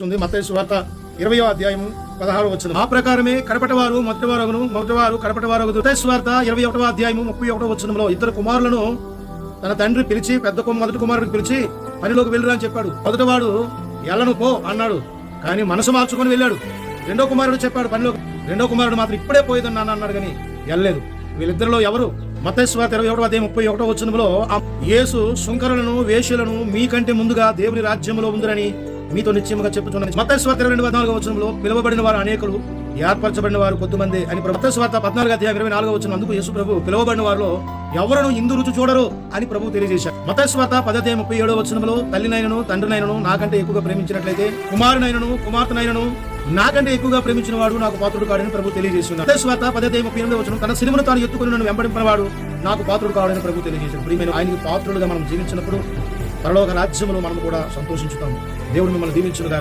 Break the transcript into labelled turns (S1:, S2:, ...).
S1: మత్తయి సువార్త 20వ అధ్యాయము 16వ వచనం. ఆ ప్రకారమే కడపటివారు మొదటివారు కడపటివారు. మత్తయి సువార్త 21వ అధ్యాయము 31వ వచనంలో ఇద్దరు కుమారులను తన తండ్రి పిలిచి మొదటి కుమారుడికి పిలిచి పనిలోకి వెళ్ళురా అని చెప్పాడు. మొదటివాడు ఎల్లను పో అన్నాడు, కానీ మనసు మార్చుకొని వెళ్ళాడు. రెండో కుమారుడు చెప్పాడు పనిలోకి. రెండో కుమారుడు మాత్రం ఇప్పుడే పోయేదని నాన్న అన్నాడు, కానీ వెళ్ళలేదు. వీళ్ళిద్దరిలో ఎవరు? మత్తయి సువార్త 21వ అధ్యాయం 31వ వచనంలో యేసు సుంకరులను వేశ్యలను మీకంటే ముందుగా దేవుని రాజ్యంలో ఉందిరని మీతో నిశ్చయముగా చెప్పుచున్నాను. మత్తయి సువార్త 22వ వచనంలో పిలువబడిన వారు అనేకులు, ఏర్పరచబడిన వారు కొద్దిమంది అని. మత్తయి సువార్త 14వ అధ్యాయం 24వ వచనం అందుకు యేసు ప్రభు పిలువబడిన వారిలో ఎవరును ఇందు రుచి చూడరు అని ప్రభు తెలియజేశారు. మత్తయి సువార్త 10వ అధ్యాయం 37వ వచనంలో తల్లినైనను తండ్రినైనను నాకంటే ఎక్కువగా ప్రేమించినట్లయితే కుమారునైనను కుమార్తెనైనను నాకంటే ఎక్కువగా ప్రేమించిన వాడు నాకు పాత్రుడు కాడని ప్రభు తెలియజేస్తున్నారు. మత్తయి సువార్త 10వ అధ్యాయం 38వ వచనం తన సిలువను తాను ఎత్తుకుని నన్ను వెంబడించిన వాడు నాకు పాత్రుడు కాడని ప్రభు తెలియజేశారు. ప్రియమైన ఆయనకి పాత్రుడుగా మనం జీవించినప్పుడు పరలోక రాజ్యములో మనం కూడా సంతోషించుతాము. దేవుడు మిమ్మల్ని దీవించునుగా.